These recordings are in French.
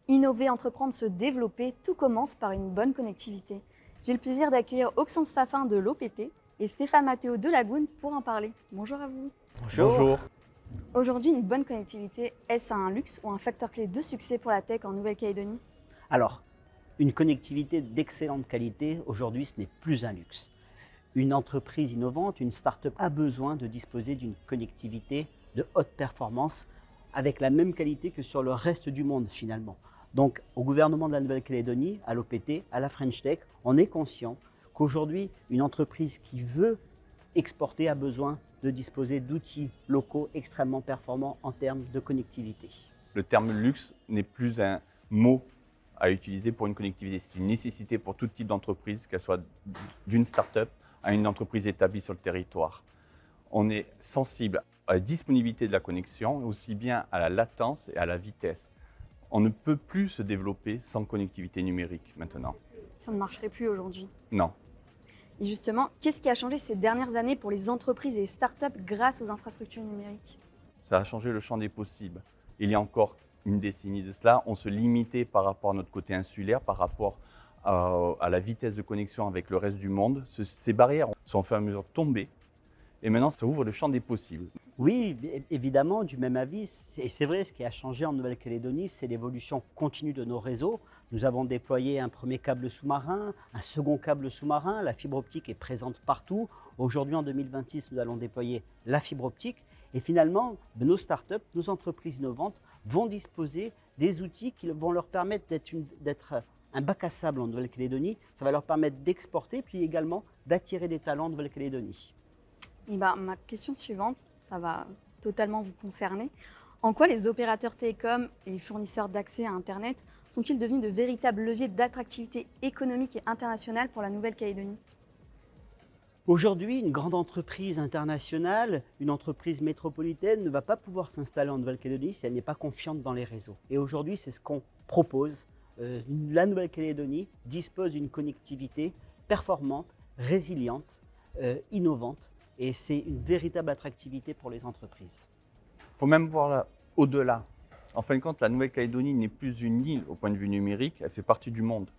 Innover, entreprendre, se développer, tout commence par une bonne connectivité. J'ai le plaisir d'accueillir Oxence Fafin de l'OPT et Stéphane Matteo de Lagoune pour en parler. Bonjour à vous. Bonjour. Aujourd'hui, une bonne connectivité, est-ce un luxe ou un facteur clé de succès pour la tech en Nouvelle-Calédonie? Alors, une connectivité d'excellente qualité, aujourd'hui, ce n'est plus un luxe. Une entreprise innovante, une start-up a besoin de disposer d'une connectivité de haute performance avec la même qualité que sur le reste du monde finalement. Donc, au gouvernement de la Nouvelle-Calédonie, à l'OPT, à la French Tech, on est conscient qu'aujourd'hui, une entreprise qui veut exporter a besoin de disposer d'outils locaux extrêmement performants en termes de connectivité. Le terme luxe n'est plus un mot à utiliser pour une connectivité. C'est une nécessité pour tout type d'entreprise, qu'elle soit d'une start-up à une entreprise établie sur le territoire. On est sensible à la disponibilité de la connexion, aussi bien à la latence et à la vitesse. On ne peut plus se développer sans connectivité numérique maintenant. Ça ne marcherait plus aujourd'hui. Non. Et justement, qu'est-ce qui a changé ces dernières années pour les entreprises et les startups grâce aux infrastructures numériques? Ça a changé le champ des possibles. Il y a encore une décennie de cela, on se limitait par rapport à notre côté insulaire, par rapport à la vitesse de connexion avec le reste du monde. Ces barrières sont au fur et à mesure tombées et maintenant ça ouvre le champ des possibles. Oui, évidemment, du même avis. Et c'est vrai, ce qui a changé en Nouvelle-Calédonie, c'est l'évolution continue de nos réseaux. Nous avons déployé un premier câble sous-marin, un second câble sous-marin. La fibre optique est présente partout. Aujourd'hui, en 2026, nous allons déployer la fibre optique. Et finalement, nos startups, nos entreprises innovantes vont disposer des outils qui vont leur permettre d'être un bac à sable en Nouvelle-Calédonie. Ça va leur permettre d'exporter, puis également d'attirer des talents en Nouvelle-Calédonie. Et ma question suivante, ça va totalement vous concerner. En quoi les opérateurs télécoms et les fournisseurs d'accès à Internet sont-ils devenus de véritables leviers d'attractivité économique et internationale pour la Nouvelle-Calédonie? Aujourd'hui, une grande entreprise internationale, une entreprise métropolitaine ne va pas pouvoir s'installer en Nouvelle-Calédonie si elle n'est pas confiante dans les réseaux. Et aujourd'hui, c'est ce qu'on propose. La Nouvelle-Calédonie dispose d'une connectivité performante, résiliente, innovante, et c'est une véritable attractivité pour les entreprises. Il faut même voir là, au-delà. En fin de compte, la Nouvelle-Calédonie n'est plus une île au point de vue numérique, elle fait partie du monde.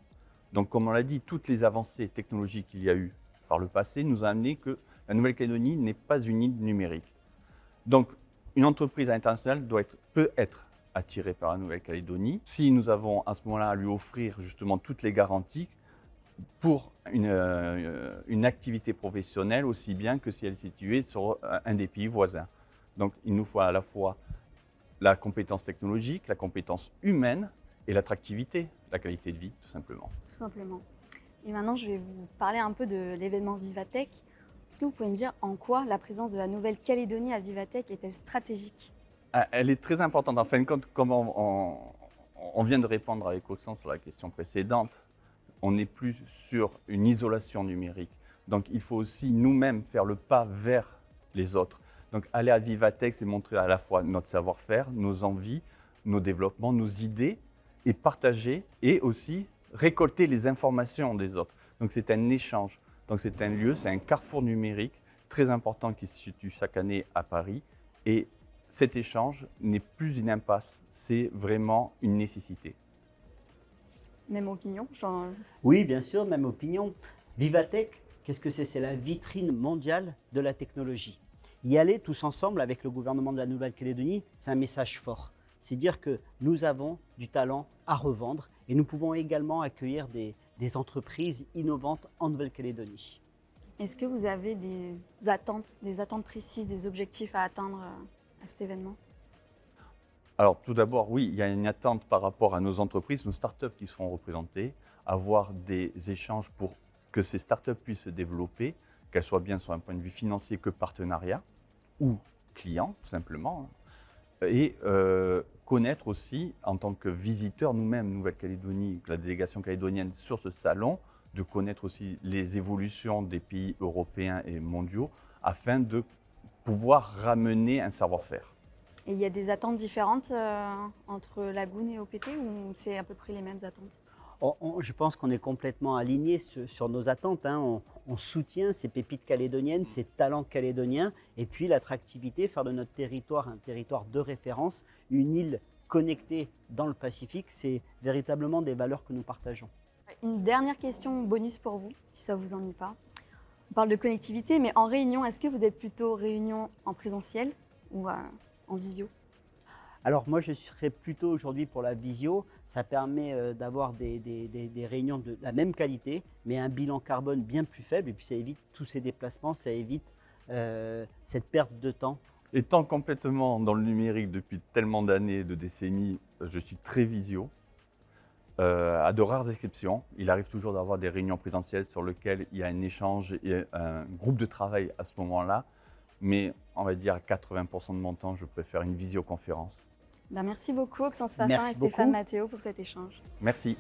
Donc comme on l'a dit, toutes les avancées technologiques qu'il y a eu par le passé nous ont amené que la Nouvelle-Calédonie n'est pas une île numérique. Donc une entreprise internationale peut être attirée par la Nouvelle-Calédonie si nous avons à ce moment-là à lui offrir justement toutes les garanties pour une activité professionnelle aussi bien que si elle est située sur un des pays voisins. Donc il nous faut à la fois la compétence technologique, la compétence humaine et l'attractivité, la qualité de vie tout simplement. Tout simplement. Et maintenant, je vais vous parler un peu de l'événement Vivatech. Est-ce que vous pouvez me dire en quoi la présence de la Nouvelle-Calédonie à Vivatech est-elle stratégique? Elle est très importante. En fin de compte, comme on vient de répondre avec Oxence sur la question précédente, on n'est plus sur une isolation numérique. Donc il faut aussi nous-mêmes faire le pas vers les autres. Donc aller à Vivatech, c'est montrer à la fois notre savoir-faire, nos envies, nos développements, nos idées, et partager et aussi récolter les informations des autres. Donc c'est un échange. Donc c'est un lieu, c'est un carrefour numérique très important qui se situe chaque année à Paris. Et cet échange n'est plus une impasse, c'est vraiment une nécessité. Même opinion? Oui, bien sûr, même opinion. Vivatech, qu'est-ce que c'est? C'est la vitrine mondiale de la technologie. Y aller tous ensemble avec le gouvernement de la Nouvelle-Calédonie, c'est un message fort. C'est dire que nous avons du talent à revendre et nous pouvons également accueillir des entreprises innovantes en Nouvelle-Calédonie. Est-ce que vous avez des attentes précises, des objectifs à atteindre à cet événement? Alors tout d'abord, oui, il y a une attente par rapport à nos entreprises, nos startups qui seront représentées, avoir des échanges pour que ces startups puissent se développer, qu'elles soient bien sur un point de vue financier que partenariat ou client, tout simplement. Et connaître aussi, en tant que visiteurs nous-mêmes, Nouvelle-Calédonie, la délégation calédonienne sur ce salon, de connaître aussi les évolutions des pays européens et mondiaux afin de pouvoir ramener un savoir-faire. Et il y a des attentes différentes entre Lagoune et OPT ou c'est à peu près les mêmes attentes? Je pense qu'on est complètement alignés sur nos attentes. On soutient ces pépites calédoniennes, ces talents calédoniens, et puis l'attractivité, faire de notre territoire un territoire de référence, une île connectés dans le Pacifique, c'est véritablement des valeurs que nous partageons. Une dernière question bonus pour vous, si ça ne vous ennuie pas. On parle de connectivité, mais en réunion, est-ce que vous êtes plutôt réunion en présentiel ou en visio? Alors moi, je serais plutôt aujourd'hui pour la visio. Ça permet d'avoir des réunions de la même qualité, mais un bilan carbone bien plus faible. Et puis ça évite tous ces déplacements, ça évite cette perte de temps. Étant complètement dans le numérique depuis tellement d'années, de décennies, je suis très visio. À de rares exceptions, il arrive toujours d'avoir des réunions présentielles sur lesquelles il y a un échange et un groupe de travail à ce moment-là. Mais on va dire à 80% de mon temps, je préfère une visioconférence. Merci beaucoup, Maxence Fafin Merci et Stéphane beaucoup. Matteo, pour cet échange. Merci.